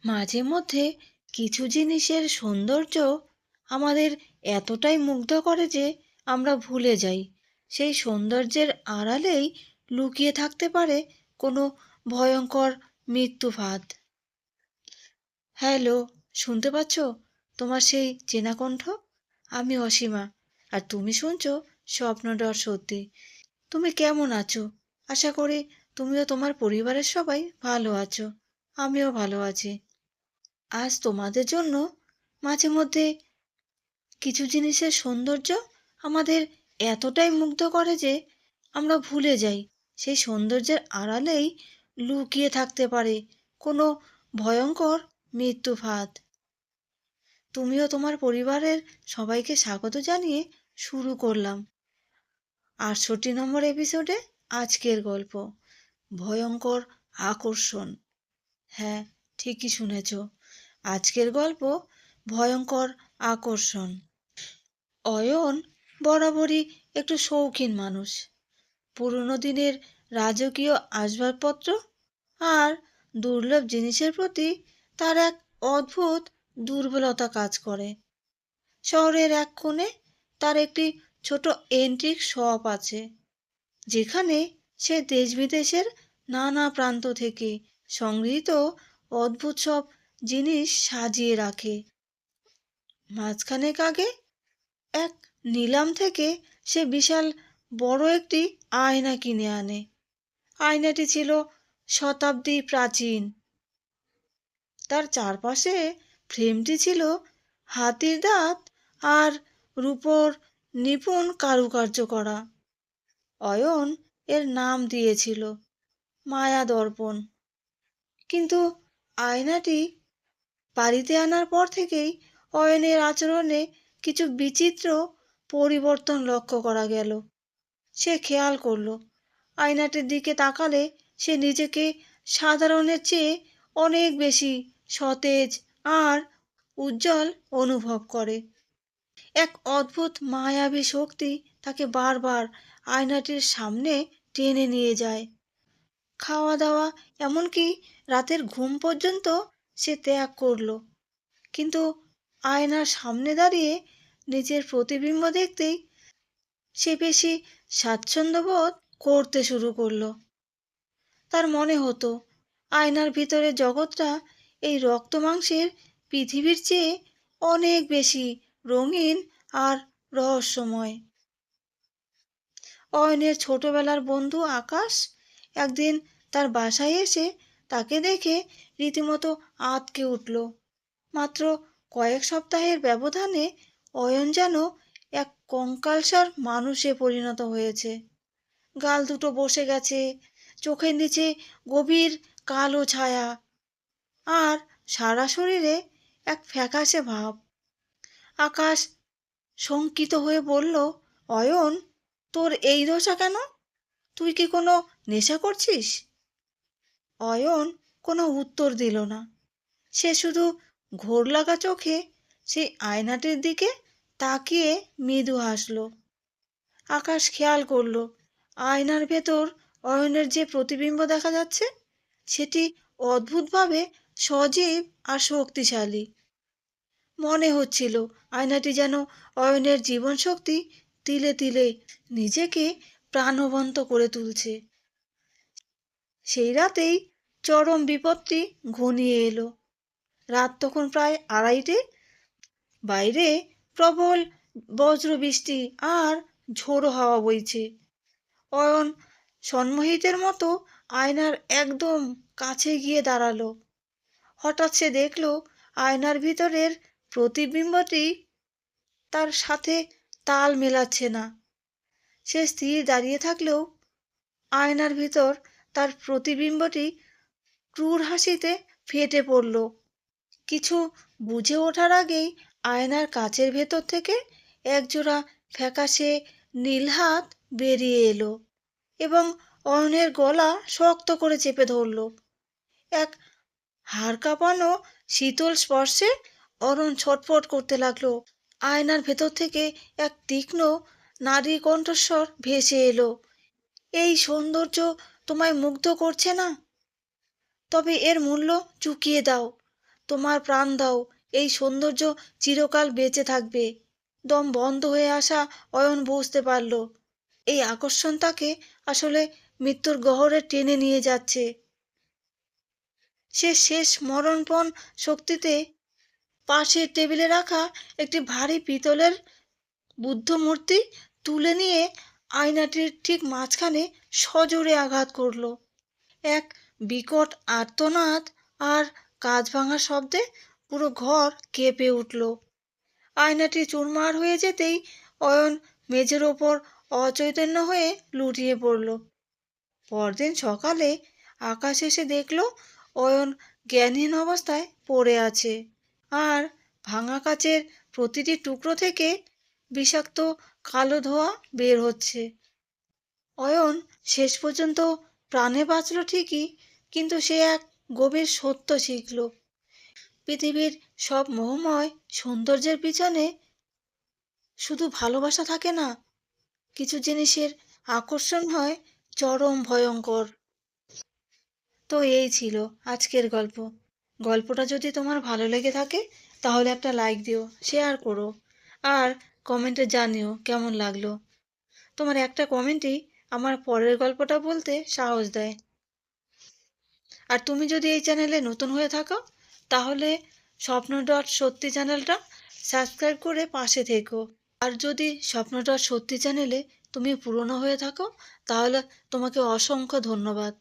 মাঝে মধ্যে কিছু জিনিসের সৌন্দর্য আমাদের এতটাই মুগ্ধ করে যে আমরা ভুলে যাই সেই সৌন্দর্যের আড়ালেই লুকিয়ে থাকতে পারে কোনো ভয়ঙ্কর মৃত্যুফাঁদ। হ্যালো, শুনতে পাচ্ছ তোমার সেই চেনা কণ্ঠ? আমি অসীমা, আর তুমি শুনছো স্বপ্নডর সত্যি। তুমি কেমন আছো? আশা করি তুমিও তোমার পরিবারের সবাই ভালো আছো। আমিও ভালো আছি। আজ তোমাদের জন্য মাঝে মধ্যে কিছু জিনিসের সৌন্দর্য আমাদের এতটাই মুগ্ধ করে যে আমরা ভুলে যাই সেই সৌন্দর্যের আড়ালেই লুকিয়ে থাকতে পারে কোনো ভয়ঙ্কর মৃত্যু ফাঁদ। তুমিও তোমার পরিবারের সবাইকে স্বাগত জানিয়ে শুরু করলাম ৬৮ নম্বর এপিসোডে আজকের গল্প, ভয়ঙ্কর আকর্ষণ। হ্যাঁ, ঠিকই শুনেছ, আজকের গল্প ভয়ঙ্কর আকর্ষণ। অয়ন বরাবরই একটু শৌখিন মানুষ। পুরনো দিনের রাজকীয় আসবাবপত্র আর দুর্লভ জিনিসের প্রতি তার এক অদ্ভুত দুর্বলতা কাজ করে। শহরের এক কোণে তার একটি ছোট এন্টিক শপ আছে, যেখানে সে দেশ বিদেশের নানা প্রান্ত থেকে সংগৃহীত অদ্ভুত সব জিনিস সাজিয়ে রাখে। মাঝখানেক আগে এক নিলাম থেকে সে বিশাল বড় একটি আয়না কিনে আনে। আয়নাটি ছিল শতাব্দী প্রাচীন। তার চারপাশে ফ্রেমটি ছিল হাতির দাঁত আর রূপোর নিপুণ কারুকার্য করা। অয়ন এর নাম দিয়েছিল মায়া দর্পণ। কিন্তু আয়নাটি বাড়িতে আনার পর থেকেই অয়নের আচরণে কিছু বিচিত্র পরিবর্তন লক্ষ্য করা গেল। সে খেয়াল করল আয়নাটির দিকে তাকালে সে নিজেকে সাধারণের চেয়ে অনেক বেশি সতেজ আর উজ্জ্বল অনুভব করে। এক অদ্ভুত মায়াবী শক্তি তাকে বারবার আয়নাটির সামনে টেনে নিয়ে যায়। খাওয়া দাওয়া, এমনকি রাতের ঘুম পর্যন্ত সে ত্যাগ করল, কিন্তু আয়নার সামনে দাঁড়িয়ে নিজের প্রতিবিম্ব দেখতেই সে বেশি স্বাচ্ছন্দ্য বোধ করতে শুরু করলো। তার মনে হতো আয়নার ভিতরে জগৎটা এই রক্ত মাংসের পৃথিবীর চেয়ে অনেক বেশি রঙিন আর রহস্যময়। অয়নের ছোটবেলার বন্ধু আকাশ একদিন তার বাসায় এসে তাকে দেখে রীতিমতো আঁতকে উঠল। মাত্র কয়েক সপ্তাহের ব্যবধানে অয়ন যেন এক কঙ্কালসার মানুষে পরিণত হয়েছে। গাল দুটো বসে গেছে, চোখের নিচে গভীর কালো ছায়া, আর সারা শরীরে এক ফ্যাকাশে ভাব। আকাশ শঙ্কিত হয়ে বলল, অয়ন, তোর এই দশা কেন? তুই কি কোনো নেশা করছিস? অয়ন কোনো উত্তর দিল না। সে শুধু ঘোর লাগা চোখে সেই আয়নাটির দিকে তাকিয়ে মৃদু হাসল। আকাশ খেয়াল করল আয়নার ভেতর অয়নের যে প্রতিবিম্ব দেখা যাচ্ছে সেটি অদ্ভুতভাবে সজীব আর শক্তিশালী। মনে হচ্ছিল আয়নাটি যেন অয়নের জীবনশক্তি তিলে তিলে নিজেকে প্রাণবন্ত করে তুলছে। সেই রাতেই চরম বিপত্তি ঘনিয়ে এলো। রাত তখন প্রায় 2:30। বাইরে প্রবল বজ্রবৃষ্টি আর ঝোড়ো হাওয়া বইছে। অয়ন সন্মোহিতের মতো আয়নার একদম কাছে গিয়ে দাঁড়ালো। হঠাৎ সে দেখল আয়নার ভিতরের প্রতিবিম্বটি তার সাথে তাল মেলাচ্ছে না। সে স্থির দাঁড়িয়ে থাকলেও আয়নার ভিতর তার প্রতিবিম্বটি ক্রূর হাসিতে ফেটে পড়ল। কিছু বুঝে ওঠার আগেই আয়নার কাচের ভেতর থেকে একজোড়া ফ্যাকাশে নীল হাত বেরিয়ে এলো এবং অয়নের গলা শক্ত করে চেপে ধরল। এক হাড় কাঁপানো শীতল স্পর্শে অরণ ছটফট করতে লাগলো। আয়নার ভেতর থেকে এক তীক্ষ্ণ নারী কণ্ঠস্বর ভেসে এলো, এই সৌন্দর্য তোমায় মুগ্ধ করছে না? তবে এর মূল্য চুকিয়ে দাও। তোমার প্রাণ দাও, এই সৌন্দর্য চিরকাল বেঁচে থাকবে। দম বন্ধ হয়ে আসা অয়ন বুঝতে পারল এই আকর্ষণ তাকে আসলে মৃত্যুর গহ্বরে টেনে নিয়ে যাচ্ছে। সে শেষ মরণপণ শক্তিতে পাশের টেবিলে রাখা একটি ভারী পিতলের বুদ্ধ মূর্তি তুলে নিয়ে আয়নাটির ঠিক মাঝখানে সজোরে আঘাত করল। এক বিকট আর্তনাদ আর কাঁচ ভাঙার শব্দে পুরো ঘর কেঁপে উঠল। আয়নাটি চুরমার হয়ে যেতেই অয়ন মেঝের ওপর অচৈতন্য হয়ে লুটিয়ে পড়ল। পরদিন সকালে আকাশ এসে দেখল অয়ন জ্ঞানহীন অবস্থায় পড়ে আছে, আর ভাঙা কাচের প্রতিটি টুকরো থেকে বিষাক্ত কালো ধোঁয়া বের হচ্ছে। অয়ন শেষ পর্যন্ত প্রাণে বাঁচল ঠিকই, কিন্তু সে এক গভীর সত্য শিখল। পৃথিবীর সব মোহময় সৌন্দর্যের পিছনে শুধু ভালোবাসা থাকে না, কিছু জিনিসের আকর্ষণ হয় চরম ভয়ঙ্কর। তো এই ছিল আজকের গল্প। গল্পটা যদি তোমার ভালো লেগে থাকে তাহলে একটা লাইক দিও, শেয়ার করো, আর কমেন্টে জানিও কেমন লাগলো। তোমার একটা কমেন্টই আমার পরের গল্পটা বলতে সাহস দেয়। আর তুমি যদি এই চ্যানেলে নতুন হয়ে থাকো তাহলে স্বপ্ন ডট সত্যি চ্যানেলটা সাবস্ক্রাইব করে পাশে থেকো। আর যদি স্বপ্ন ডট সত্যি চ্যানেলে তুমি পুরনো হয়ে থাকো তাহলে তোমাকে অসংখ্য ধন্যবাদ।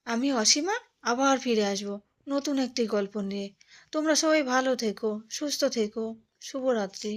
আমি অসীমা আবার ফিরে আসব নতুন একটি গল্প নিয়ে। তোমরা সবাই ভালো থেকো, সুস্থ থেকো। শুভরাত্রি।